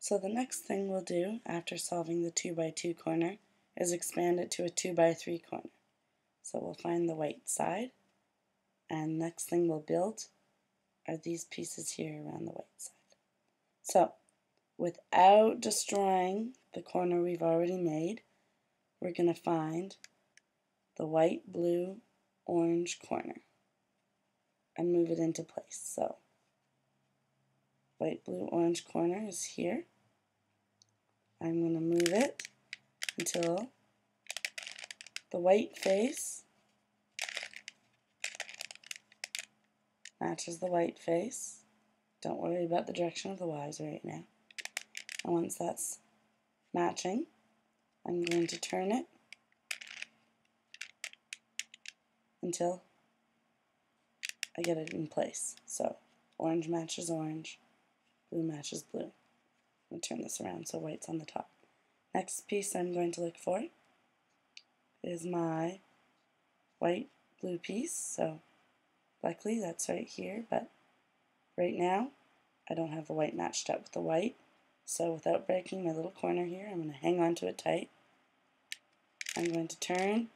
So the next thing we'll do after solving the 2 by 2 corner is expand it to a 2 by 3 corner. So we'll find the white side, and next thing we'll build are these pieces here around the white side. So without destroying the corner we've already made, we're going to find the white, blue, orange corner and move it into place. So white, blue, orange corner is here. I'm going to move it until the white face matches the white face. Don't worry about the direction of the Y's right now. And once that's matching, I'm going to turn it until I get it in place. So orange matches orange, blue matches blue. I'm going to turn this around so white's on the top. Next piece I'm going to look for is my white blue piece. So luckily that's right here, but right now I don't have the white matched up with the white. So without breaking my little corner here, I'm going to hang on to it tight. I'm going to turn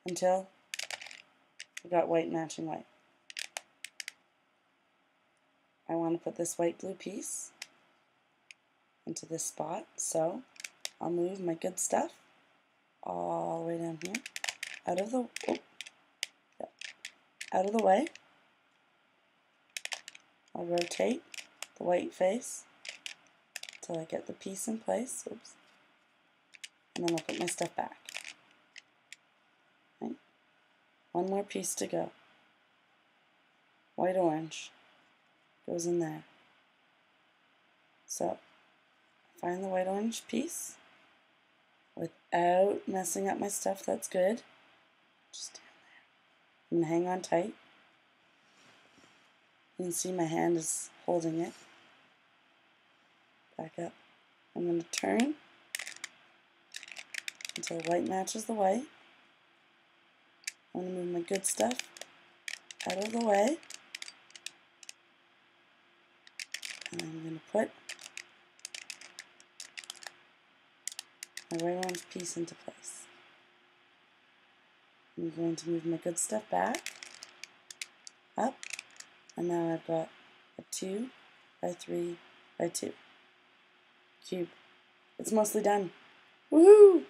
until I've got white matching white. I want to put this white blue piece into this spot, so I'll move my good stuff all the way down here, out of the way. I'll rotate the white face until I get the piece in place. Oops. And then I'll put my stuff back. Okay. One more piece to go. White orange goes in there. So find the white orange piece without messing up my stuff. That's good. Just down there. I'm going to hang on tight. You can see my hand is holding it. Back up. I'm going to turn until white matches the white. I'm going to move my good stuff out of the way. And I'm going to put my white orange piece into place. I'm going to move my good stuff back, up, and now I've got a 2 by 3 by 2 cube. It's mostly done. Woohoo!